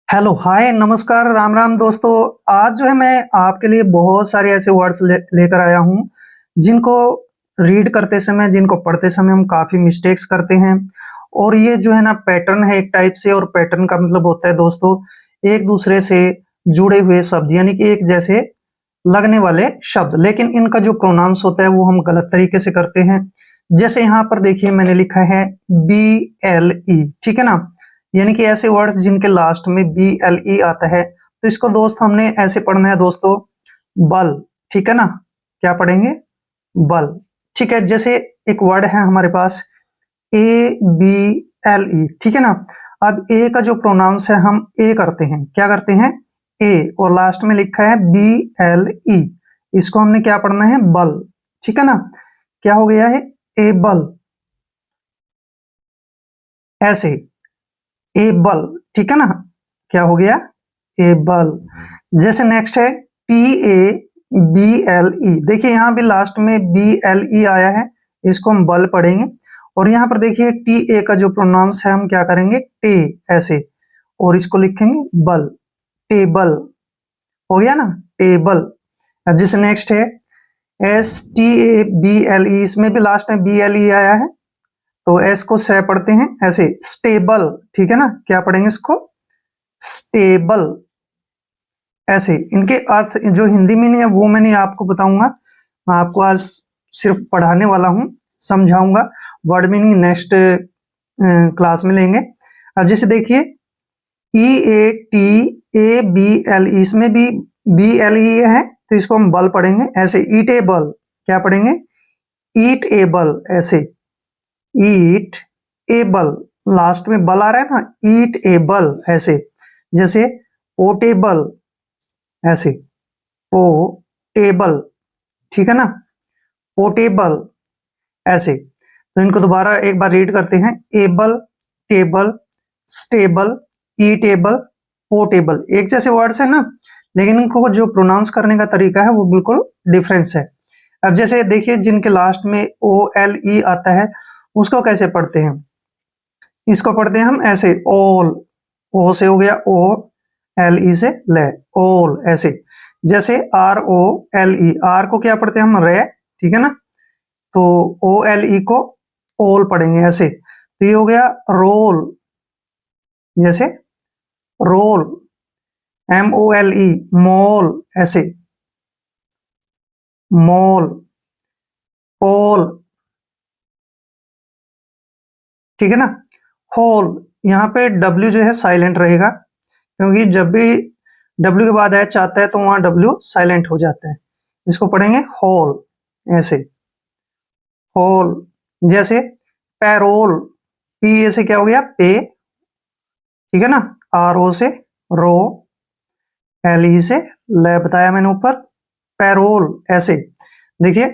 Hello hi नमस्कार राम राम दोस्तों। आज जो है मैं आपके लिए बहुत सारे ऐसे वर्ड्स लेकर आया हूँ जिनको रीड करते समय, जिनको पढ़ते समय हम काफ़ी मिस्टेक्स करते हैं। और ये जो है ना पैटर्न है एक टाइप से, और पैटर्न का मतलब होता है दोस्तों एक दूसरे से जुड़े हुए शब्द, यानी कि एक जैसे लगने वाले शब्द, लेकिन इनका जो प्रोनाउंस होता है वो हम गलत तरीके से करते हैं। जैसे यहाँ पर देखिए मैंने लिखा है BLE, ठीक है ना, यानी कि ऐसे वर्ड्स जिनके लास्ट में BLE आता है, तो इसको दोस्त हमने ऐसे पढ़ना है दोस्तों, बल, ठीक है ना। क्या पढ़ेंगे? बल, ठीक है। जैसे एक वर्ड है हमारे पास ABLE, ठीक है ना। अब ए का जो प्रोनाउंस है हम ए करते हैं, क्या करते हैं? ए, और लास्ट में लिखा है BLE, इसको हमने क्या पढ़ना है? बल, ठीक है ना। क्या हो गया है? एबल, ऐसे एबल, ठीक है ना। क्या हो गया? एबल। जैसे नेक्स्ट है TABLE, देखिए यहाँ भी लास्ट में BLE आया है, इसको हम बल पढ़ेंगे। और यहाँ पर देखिए TA का जो प्रोनाउंस है हम क्या करेंगे? टे, ऐसे, और इसको लिखेंगे बल, टेबल। हो गया ना, टेबल। अब जैसे नेक्स्ट है STABLE, इसमें भी लास्ट में BLE आया है, तो एस को से पढ़ते हैं ऐसे, स्टेबल, ठीक है ना। क्या पढ़ेंगे इसको? स्टेबल, ऐसे। इनके अर्थ जो हिंदी मीनिंग है वो मैं नहीं आपको बताऊंगा, मैं आपको आज सिर्फ पढ़ाने वाला हूँ, समझाऊंगा। वर्ड मीनिंग नेक्स्ट क्लास में लेंगे। अब जैसे देखिए EATABLE, इसमें भी BLE है, तो इसको हम बल पढ़ेंगे ऐसे, ईटेबल। क्या पढ़ेंगे? ईट एबल, ऐसे, ईट एबल, लास्ट में बल आ रहा है ना, ईट एबल, ऐसे। जैसे पोर्टेबल, ऐसे, पोर्टेबल, ठीक है ना, पोर्टेबल, ऐसे। तो इनको दोबारा एक बार रीड करते हैं, able, table, stable, eatable, portable. एक जैसे वर्ड्स है ना, लेकिन इनको जो प्रोनाउंस करने का तरीका है वो बिल्कुल डिफरेंस है। अब जैसे देखिए जिनके लास्ट में OLE आता है, उसको कैसे पढ़ते हैं? इसको पढ़ते हैं हम ऐसे, ओल, ओ से हो गया ओ, LE से ले, ओल, ऐसे। जैसे ROLE, आर को क्या पढ़ते हैं हम? रे, ठीक है ना, तो OLE को ओल पढ़ेंगे ऐसे। तो ये हो गया रोल, जैसे रोल, MOLE, मोल, ऐसे, मोल, पोल, ठीक है ना, होल। यहाँ पे W जो है साइलेंट रहेगा, क्योंकि जब भी W के बाद H आता है तो वहां W साइलेंट हो जाता है। इसको पढ़ेंगे होल, ऐसे, होल। जैसे पैरोल, P से क्या हो गया? पे, ठीक है ना, RO से रो, LE से ले, बताया मैंने ऊपर, पैरोल, ऐसे। देखिए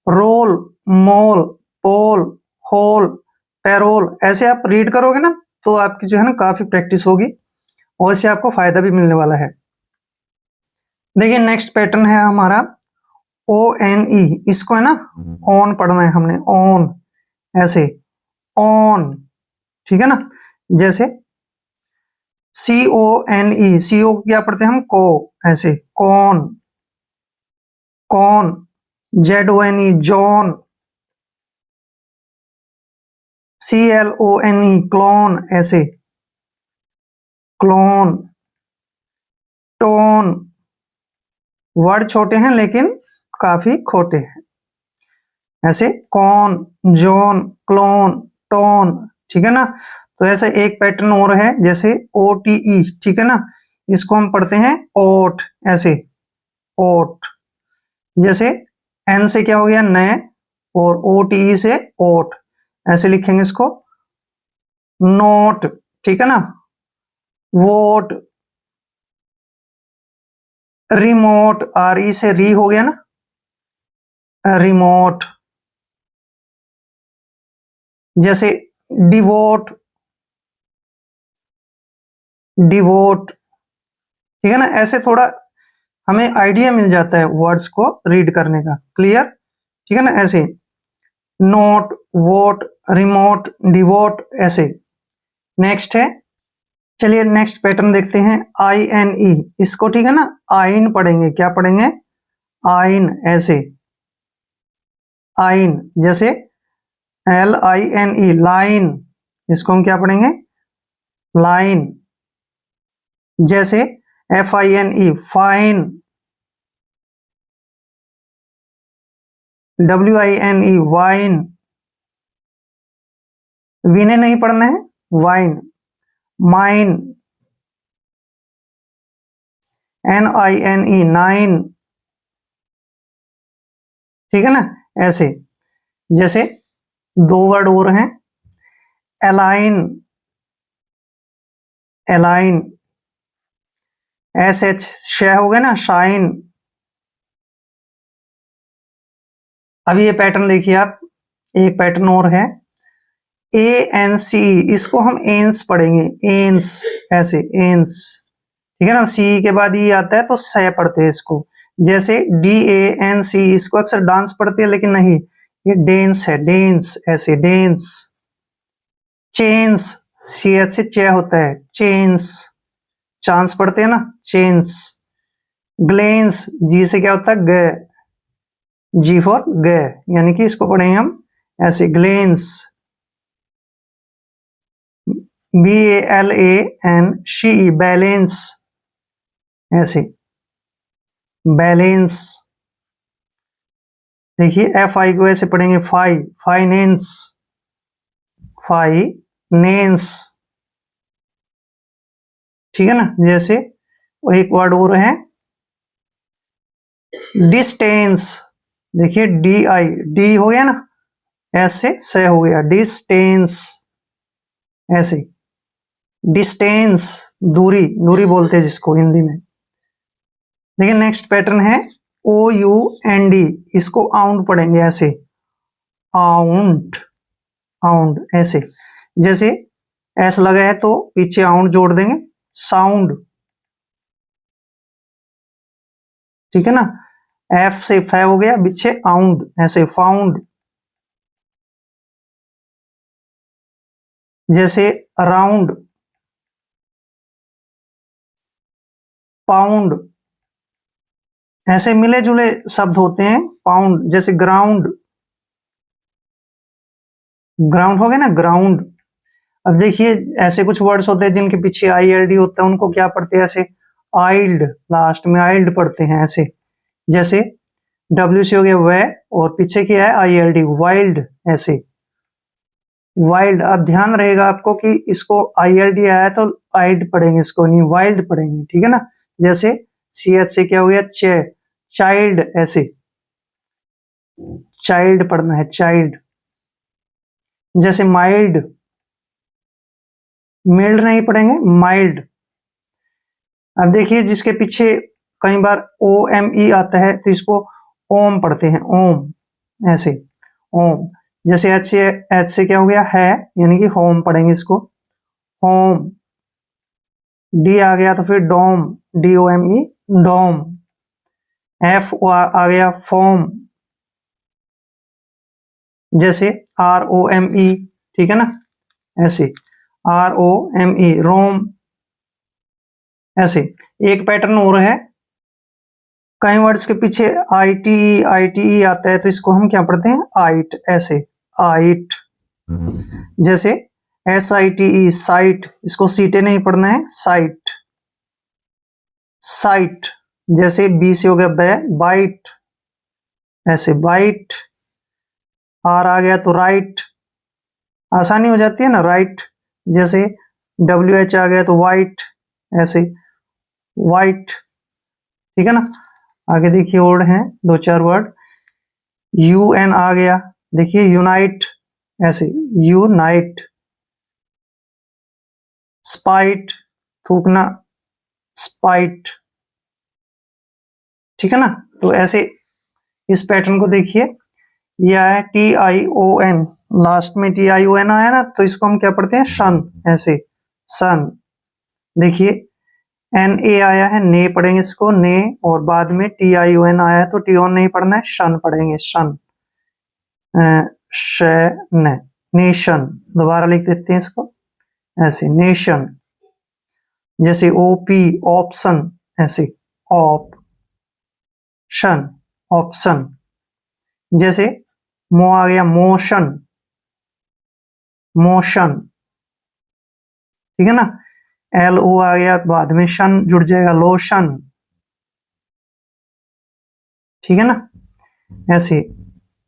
रोल, मोल, पोल, होल, पैरोल, ऐसे आप रीड करोगे ना तो आपकी जो है ना काफी प्रैक्टिस होगी, और इससे आपको फायदा भी मिलने वाला है। देखिए नेक्स्ट पैटर्न है हमारा ONE, इसको है ना ऑन पढ़ना है हमने, ऑन, ऐसे, ऑन, ठीक है ना। जैसे CONE, CO क्या पढ़ते हैं हम? को, ऐसे, कौन, कौन। ZONE, जॉन, CLONE, क्लोन, ऐसे, क्लोन, टोन। वर्ड छोटे हैं लेकिन काफी खोटे हैं, ऐसे, कौन, जोन, क्लोन, टोन, ठीक है ना। तो ऐसा एक पैटर्न और है, जैसे OTE, ठीक है ना, इसको हम पढ़ते हैं ओट, ऐसे, ओट। जैसे N से क्या हो गया? नए, और OTE से ओट, ऐसे लिखेंगे इसको, नोट, ठीक है ना, वोट, रिमोट, RE से री हो गया ना, रिमोट। जैसे डिवोट, डिवोट, ठीक है ना। ऐसे थोड़ा हमें आइडिया मिल जाता है वर्ड्स को रीड करने का, क्लियर, ठीक है ना। ऐसे नोट, वोट, रिमोट, डिवोट, ऐसे। नेक्स्ट है चलिए नेक्स्ट पैटर्न देखते हैं, आई एन ई। इसको ठीक है ना आइन पढ़ेंगे, क्या पढ़ेंगे? आइन, ऐसे आइन, जैसे L I N E, line, इसको हम क्या पढ़ेंगे? लाइन। जैसे F I N E, fine, W I N E, wine, वीने नहीं पढ़ना है, wine. Mine, N I N E, nine, ठीक है ना, ऐसे। जैसे दो वर्ड और हैं, एलाइन, एलाइन, एस एच, श हो गया ना, शाइन। अब ये पैटर्न देखिए आप, एक पैटर्न और है, ए एन सी, इसको हम एंस पढ़ेंगे, एंस, ऐसे एंस, ठीक है ना, सी के बाद ई आता है तो स पढ़ते हैं इसको। जैसे डी ए एन सी, इसको अक्सर डांस पढ़ते हैं लेकिन नहीं, ये डेंस है, डेंस, ऐसे डेंस। चेंस, सी एच से चे होता है, चेंस, चांस पढ़ते हैं ना, चेंस। ग्लेंस, जी से क्या होता है? ग, जी फॉर ग, यानी कि इसको पढ़ेंगे हम ऐसे, glance. B A L A N शी, बैलेंस, ऐसे बैलेंस। देखिए एफ आई को ऐसे पढ़ेंगे, फाई, फाइनेंस, फाइनेंस, ठीक है ना। जैसे एक वर्ड और है, डिस्टेंस, देखिए डी आई, डी हो गया ना, ऐसे से हो गया, डिस्टेंस, ऐसे डिस्टेंस, दूरी, दूरी बोलते हैं जिसको हिंदी में। देखिए नेक्स्ट पैटर्न है, ओ यू एन डी, इसको आउंड पढ़ेंगे ऐसे, आउंड, आउंड, ऐसे। जैसे एस लगा है तो पीछे आउंड जोड़ देंगे, साउंड, ठीक है ना। एफ से फ हो गया, पीछे आउंड, ऐसे फाउंड। जैसे राउंड, पाउंड, ऐसे मिले जुले शब्द होते हैं, पाउंड। जैसे ग्राउंड, ग्राउंड हो गया ना, ग्राउंड। अब देखिए ऐसे कुछ वर्ड्स होते हैं जिनके पीछे आई एल डी होता है, उनको क्या पढ़ते हैं? ऐसे आइल्ड, लास्ट में आइल्ड पढ़ते हैं ऐसे। जैसे डब्ल्यू सी हो गया वह, और पीछे क्या है? आई एल डी, वाइल्ड, ऐसे वाइल्ड। अब ध्यान रहेगा आपको कि इसको आई एल डी आया तो आइल्ड पढ़ेंगे, इसको नहीं वाइल्ड पढ़ेंगे, ठीक है ना। जैसे सी एच से क्या हो गया? चे, चाइल्ड, ऐसे चाइल्ड पढ़ना है, चाइल्ड। जैसे माइल्ड, मिल्ड नहीं पढ़ेंगे, माइल्ड। अब देखिए जिसके पीछे कई बार ओ एम ई आता है तो इसको ओम पढ़ते हैं, ओम, ऐसे ओम। जैसे एच से क्या हो गया? है, यानी कि होम पढ़ेंगे इसको, होम। डी आ गया तो फिर डोम, डी ओ एम ई, डोम। एफ आ गया, फॉर्म। जैसे आर ओ एम ई, ठीक है ना, ऐसे आर ओ एम ई, रोम, ऐसे। एक पैटर्न और है, कई वर्ड्स के पीछे आई टी ई आता है तो इसको हम क्या पढ़ते हैं? आइट, ऐसे आइट। जैसे S I T E, site, इसको सीटे नहीं पढ़ना है, साइट, साइट। जैसे बी से हो गया बै, बाइट, ऐसे बाइट। आर आ गया तो राइट, आसानी हो जाती है ना, राइट। जैसे डब्ल्यू एच आ गया तो वाइट, ऐसे वाइट, ठीक है ना। आगे देखिए और हैं दो चार वर्ड, यू एन आ गया, देखिए यूनाइट, ऐसे यूनाइट। स्पाइट, थूकना, स्पाइट, ठीक है ना। तो ऐसे इस पैटर्न को देखिए, यह है T I O N, last में टी आई ओ एन आया ना तो इसको हम क्या पढ़ते हैं? शन, ऐसे सन। देखिए एन ए आया है, ने पढ़ेंगे इसको, ने, और बाद में टी आई ओ एन आया है तो टी ओन नहीं पढ़ना है, शन पढ़ेंगे, शन, नेशन। दोबारा लिख देते हैं इसको ऐसे, नेशन। जैसे ओपी ऑप्शन, ऐसे ऑप्शन, ऑप्शन। जैसे मो आ गया मोशन, मोशन, ठीक है ना। एल ओ आ गया, बाद में शन जुड़ जाएगा, लोशन, ठीक है ना। ऐसे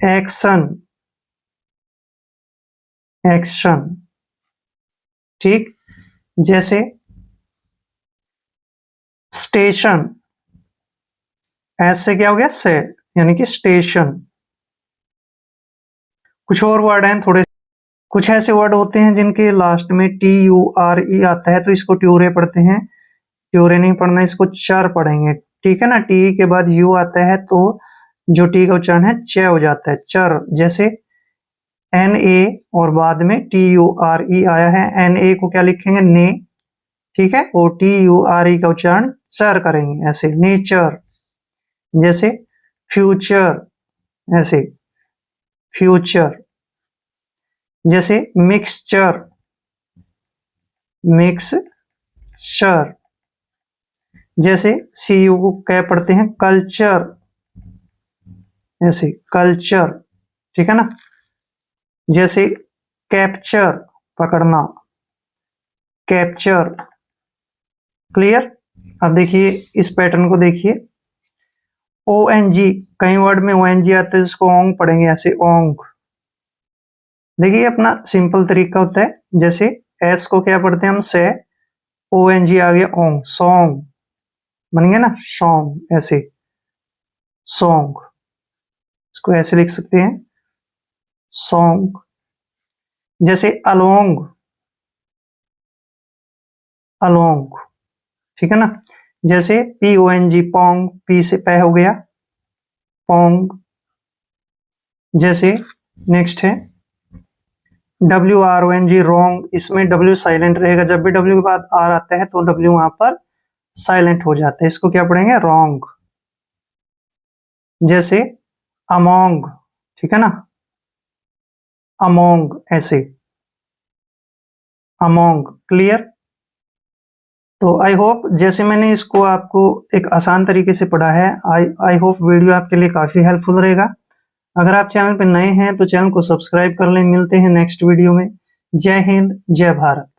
एक्शन, एक्शन, ठीक। जैसे स्टेशन, ऐसे क्या हो गया से, यानी कि स्टेशन। कुछ और वर्ड हैं थोड़े, कुछ ऐसे वर्ड होते हैं जिनके लास्ट में टी यू आर ई आता है, तो इसको ट्यूरे पढ़ते हैं। ट्यूरे नहीं पढ़ना, इसको चर पढ़ेंगे, ठीक है ना। टी के बाद यू आता है तो जो टी का उच्चारण है च हो जाता है, चर। जैसे एन ए और बाद में टी यू आर ई आया है, एन ए को क्या लिखेंगे, ने, ठीक है। और टी यू आर ई का उच्चारण चर करेंगे, ऐसे नेचर। जैसे फ्यूचर, ऐसे फ्यूचर। जैसे मिक्सचर, मिक्सचर। जैसे सी यू को क्या पढ़ते हैं, कल्चर, ऐसे कल्चर, ठीक है ना। जैसे कैप्चर, पकड़ना, कैप्चर, क्लियर। अब देखिए इस पैटर्न को देखिए, ओ एन जी, कई वर्ड में ओ एन जी आते हैं, जिसको ओंग पढ़ेंगे, ऐसे ओंग। देखिए अपना सिंपल तरीका होता है, जैसे एस को क्या पढ़ते हैं हम, से, ओ एन जी आ गया ओंग, सॉन्ग बन गया ना, सॉन्ग, ऐसे सॉन्ग। इसको ऐसे लिख सकते हैं, सॉन्ग। जैसे अलोंग, अलोंग, ठीक है ना। जैसे P O N G pong, P से पै हो गया, पोंग। जैसे नेक्स्ट है W R O N G wrong, इसमें डब्ल्यू साइलेंट रहेगा, जब भी डब्ल्यू के बाद आर आता है तो डब्ल्यू वहां पर साइलेंट हो जाता है, इसको क्या पढ़ेंगे, रोंग। जैसे अमोंग, ठीक है ना, अमोंग, ऐसे अमोंग, क्लियर। तो आई होप जैसे मैंने इसको आपको एक आसान तरीके से पढ़ा है, आई होप वीडियो आपके लिए काफी हेल्पफुल रहेगा। अगर आप चैनल पर नए हैं तो चैनल को सब्सक्राइब कर लें। मिलते हैं नेक्स्ट वीडियो में। जय हिंद, जय भारत।